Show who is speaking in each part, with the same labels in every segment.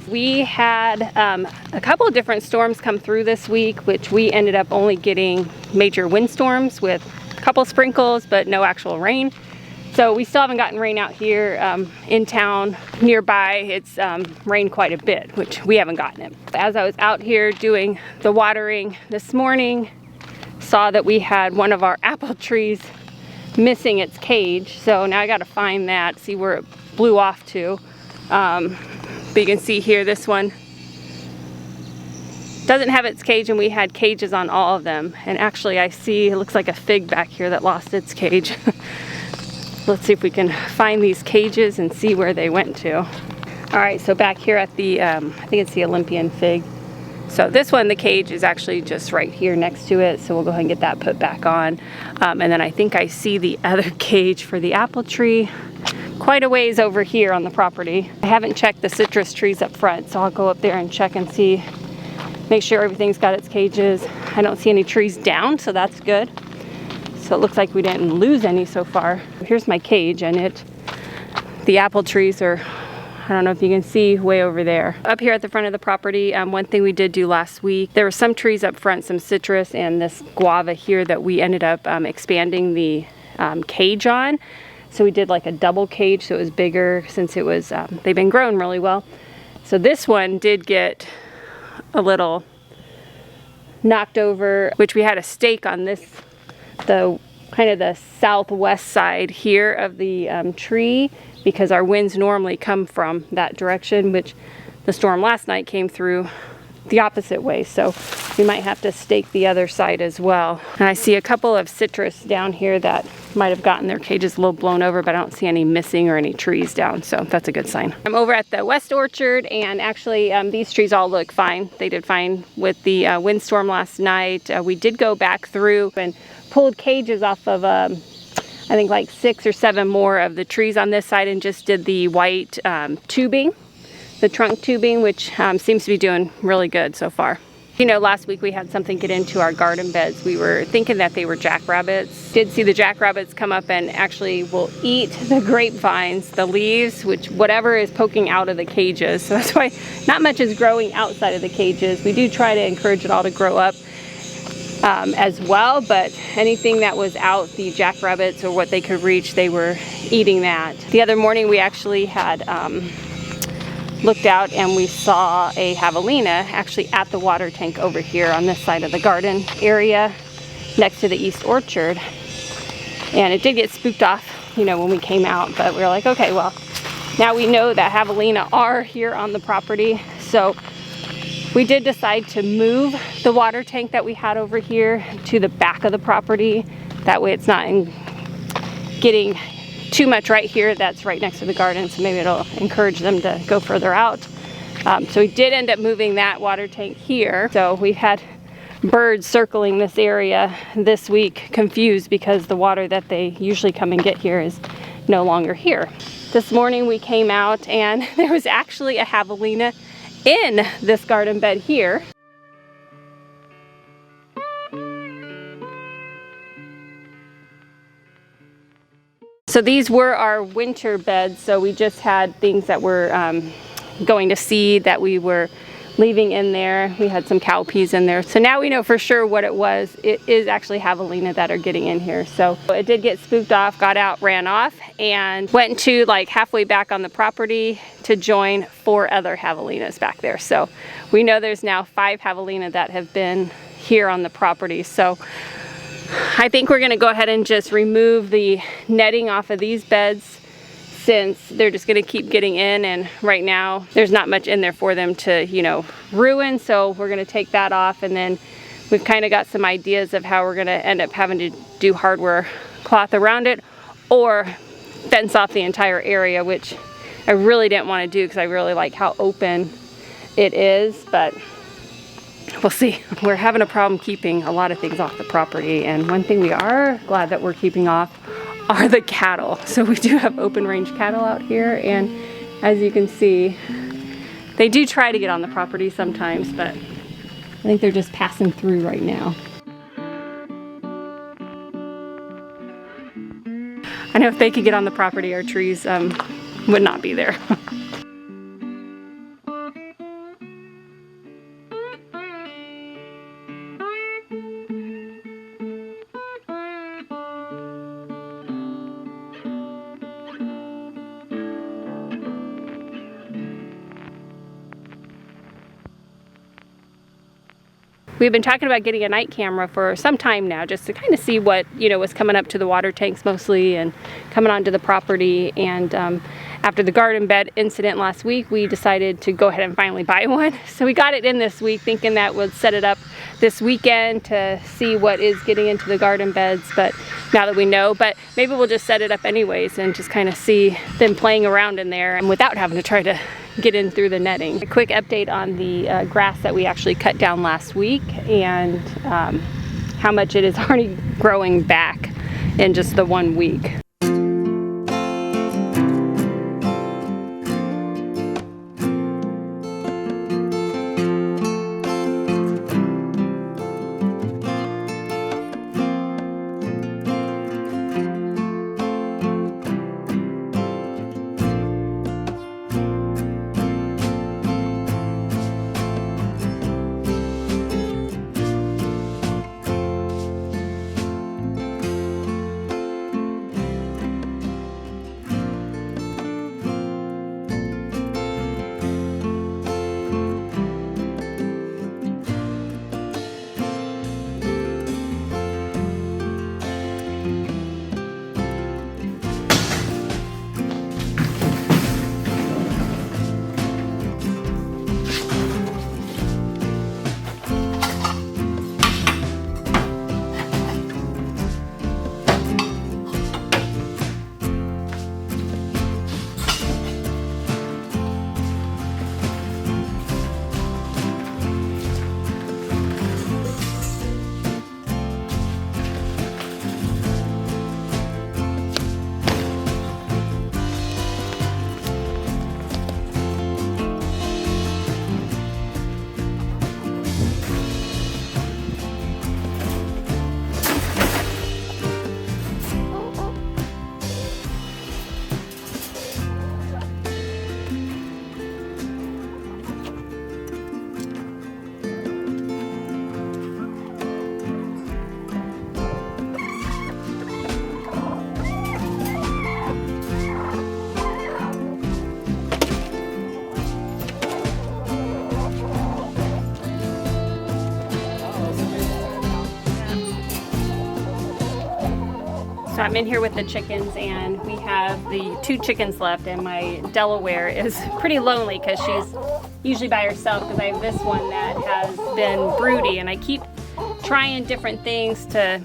Speaker 1: We had a couple of different storms come through this week, which we ended up only getting major windstorms with a couple sprinkles, but no actual rain. So we still haven't gotten rain out here in town. Nearby, it's rained quite a bit, which we haven't gotten it. As I was out here doing the watering this morning, saw that we had one of our apple trees missing its cage. So now I got to find that, see where it blew off to. But you can see here, this one doesn't have its cage, and we had cages on all of them. And actually I see, it looks like a fig back here that lost its cage. Let's see if we can find these cages and see where they went to. All right, so back here at the, I think it's the Olympian fig. So this one, the cage is actually just right here next to it. So we'll go ahead and get that put back on. And then I think I see the other cage for the apple tree quite a ways over here on the property. I haven't checked the citrus trees up front, so I'll go up there and check and see, make sure everything's got its cages. I don't see any trees down, so that's good. So it looks like we didn't lose any so far. Here's my cage, and the apple trees are, I don't know if you can see, way over there. Up here at the front of the property, one thing we did do last week, there were some trees up front, some citrus and this guava here that we ended up expanding the cage on. So we did like a double cage, so it was bigger since it was, they've been grown really well. So this one did get a little knocked over, which we had a stake on this, the kind of the southwest side here of the tree, because our winds normally come from that direction, which the storm last night came through the opposite way. So we might have to stake the other side as well. And I see a couple of citrus down here that might have gotten their cages a little blown over, but I don't see any missing or any trees down, so that's a good sign. I'm over at the west orchard, and actually these trees all look fine. They did fine with the windstorm last night. We did go back through and pulled cages off of I think like 6 or 7 more of the trees on this side, and just did the white tubing, the trunk tubing, which seems to be doing really good so far. You know, last week we had something get into our garden beds. We were thinking that they were jackrabbits. Did see the jackrabbits come up and actually will eat the grapevines, the leaves, which whatever is poking out of the cages. So that's why not much is growing outside of the cages. We do try to encourage it all to grow up as well, but anything that was out, the jackrabbits or what they could reach, they were eating that. The other morning we actually had looked out and we saw a javelina actually at the water tank over here on this side of the garden area next to the east orchard. And it did get spooked off, you know, when we came out, but we were like, okay, well, now we know that javelina are here on the property. So we did decide to move the water tank that we had over here to the back of the property. That way it's not getting too much right here that's right next to the garden, so maybe it'll encourage them to go further out. So we did end up moving that water tank here. So we've had birds circling this area this week, confused because the water that they usually come and get here is no longer here. This morning we came out and there was actually a javelina in this garden bed here. So these were our winter beds, so we just had things that were going to seed that we were leaving in there. We had some cowpeas in there. So now we know for sure what it was. It is actually javelina that are getting in here. So it did get spooked off, got out, ran off, and went to like halfway back on the property to join 4 other javelinas back there. So we know there's now 5 javelina that have been here on the property. So I think we're gonna go ahead and just remove the netting off of these beds, since they're just gonna keep getting in, and right now there's not much in there for them to, you know, ruin. So we're gonna take that off, and then we've kind of got some ideas of how we're gonna end up having to do hardware cloth around it or fence off the entire area, which I really didn't want to do because I really like how open it is, but we'll see. We're having a problem keeping a lot of things off the property, and one thing we are glad that we're keeping off are the cattle. So we do have open range cattle out here, and as you can see, they do try to get on the property sometimes, but I think they're just passing through right now. I know if they could get on the property, our trees would not be there. We've been talking about getting a night camera for some time now, just to kind of see what, you know, was coming up to the water tanks mostly and coming onto the property. And after the garden bed incident last week, we decided to go ahead and finally buy one. So we got it in this week, thinking that we'd set it up this weekend to see what is getting into the garden beds. But now that we know, but maybe we'll just set it up anyways and just kind of see them playing around in there and without having to try to get in through the netting. A quick update on the grass that we actually cut down last week and how much it is already growing back in just the 1 week. So I'm in here with the chickens and we have the 2 chickens left, and my Delaware is pretty lonely because she's usually by herself, because I have this one that has been broody and I keep trying different things to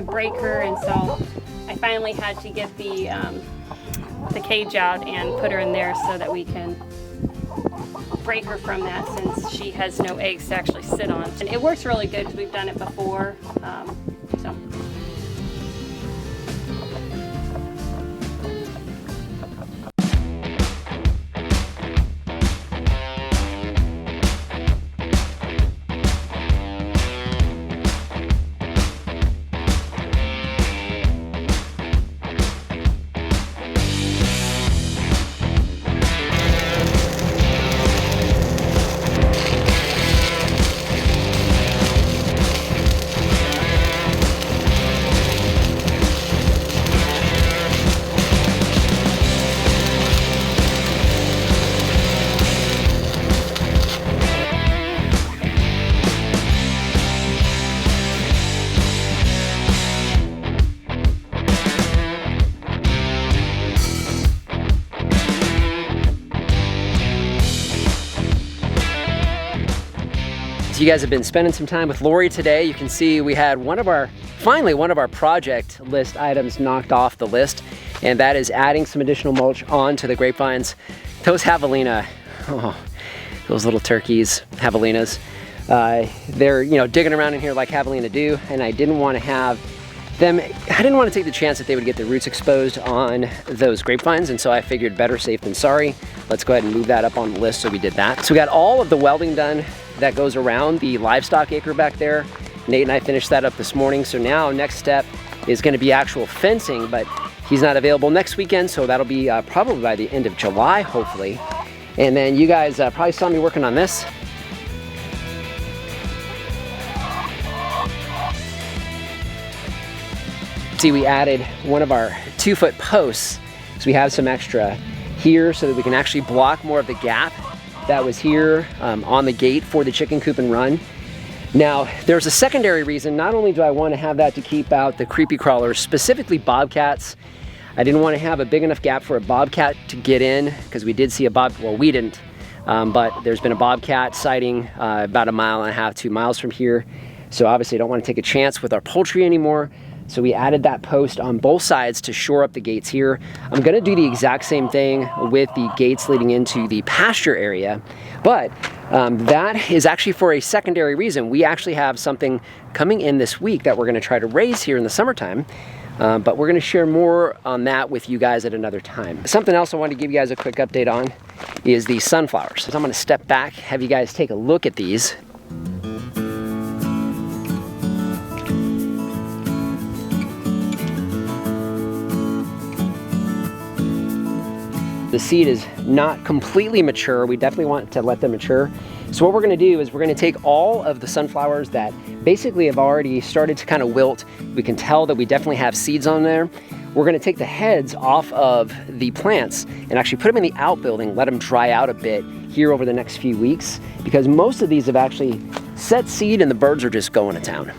Speaker 1: break her, and so I finally had to get the cage out and put her in there so that we can break her from that, since she has no eggs to actually sit on. And it works really good because we've done it before. So.
Speaker 2: You guys have been spending some time with Lori today. You can see we had finally one of our project list items knocked off the list, and that is adding some additional mulch onto the grapevines. Those javelina, oh, those little turkeys, javelinas, they're, you know, digging around in here like javelina do, and I didn't want to take the chance that they would get their roots exposed on those grapevines, and so I figured better safe than sorry. Let's go ahead and move that up on the list, so we did that. So we got all of the welding done that goes around the livestock acre back there. Nate and I finished that up this morning, so now next step is going to be actual fencing, but he's not available next weekend, so that'll be probably by the end of July, hopefully. And then you guys probably saw me working on this. See, we added one of our 2-foot posts, so we have some extra here so that we can actually block more of the gap that was here on the gate for the chicken coop and run. Now, there's a secondary reason. Not only do I want to have that to keep out the creepy crawlers, specifically bobcats. I didn't want to have a big enough gap for a bobcat to get in, because we did see a well, we didn't, but there's been a bobcat sighting about 1.5 miles, 2 miles from here. So obviously I don't want to take a chance with our poultry anymore. So we added that post on both sides to shore up the gates here. I'm gonna do the exact same thing with the gates leading into the pasture area, but that is actually for a secondary reason. We actually have something coming in this week that we're gonna try to raise here in the summertime. But we're gonna share more on that with you guys at another time. Something else I wanted to give you guys a quick update on is the sunflowers. So I'm gonna step back, have you guys take a look at these. The seed is not completely mature. We definitely want to let them mature. So what we're gonna do is we're gonna take all of the sunflowers that basically have already started to kind of wilt. We can tell that we definitely have seeds on there. We're gonna take the heads off of the plants and actually put them in the outbuilding, let them dry out a bit here over the next few weeks, because most of these have actually set seed and the birds are just going to town.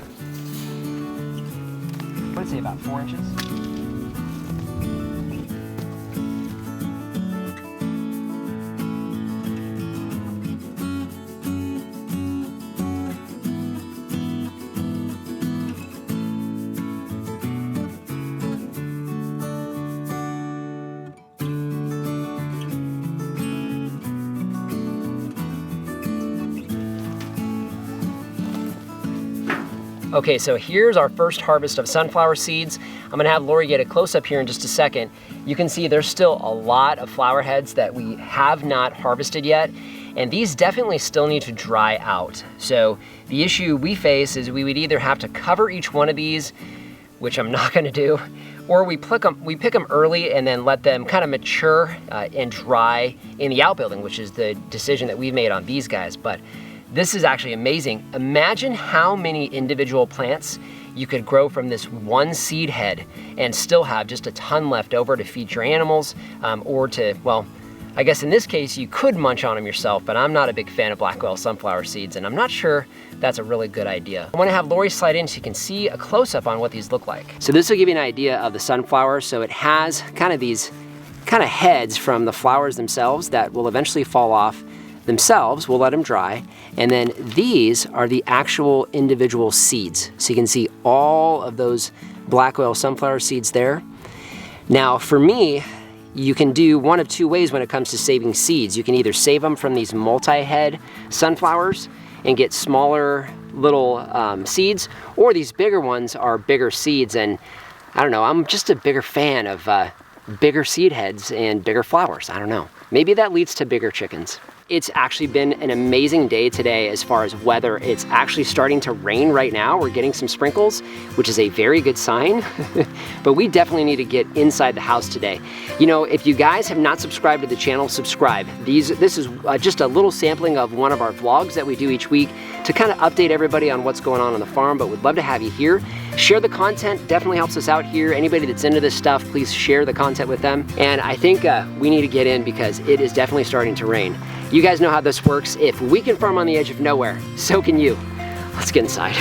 Speaker 2: I'd say about 4 inches. Okay, so here's our first harvest of sunflower seeds. I'm gonna have Lori get a close up here in just a second. You can see there's still a lot of flower heads that we have not harvested yet, and these definitely still need to dry out. So the issue we face is we would either have to cover each one of these, which I'm not gonna do, or we pick them early and then let them kind of mature and dry in the outbuilding, which is the decision that we've made on these guys. But this is actually amazing. Imagine how many individual plants you could grow from this one seed head and still have just a ton left over to feed your animals or to, well, I guess in this case you could munch on them yourself, but I'm not a big fan of black oil sunflower seeds and I'm not sure that's a really good idea. I want to have Lori slide in so you can see a close-up on what these look like. So this will give you an idea of the sunflower. So it has kind of these kind of heads from the flowers themselves that will eventually fall off themselves. We'll let them dry. And then these are the actual individual seeds. So you can see all of those black oil sunflower seeds there. Now for me, you can do one of two ways when it comes to saving seeds. You can either save them from these multi-head sunflowers and get smaller little seeds, or these bigger ones are bigger seeds. And I don't know, I'm just a bigger fan of bigger seed heads and bigger flowers. I don't know. Maybe that leads to bigger chickens. It's actually been an amazing day today as far as weather. It's actually starting to rain right now. We're getting some sprinkles, which is a very good sign, but we definitely need to get inside the house today. You know, if you guys have not subscribed to the channel, subscribe. This is just a little sampling of one of our vlogs that we do each week to kind of update everybody on what's going on the farm, but we'd love to have you here. Share the content, definitely helps us out here. Anybody that's into this stuff, please share the content with them. And I think we need to get in because it is definitely starting to rain. You guys know how this works. If we can farm on the edge of nowhere, so can you. Let's get inside.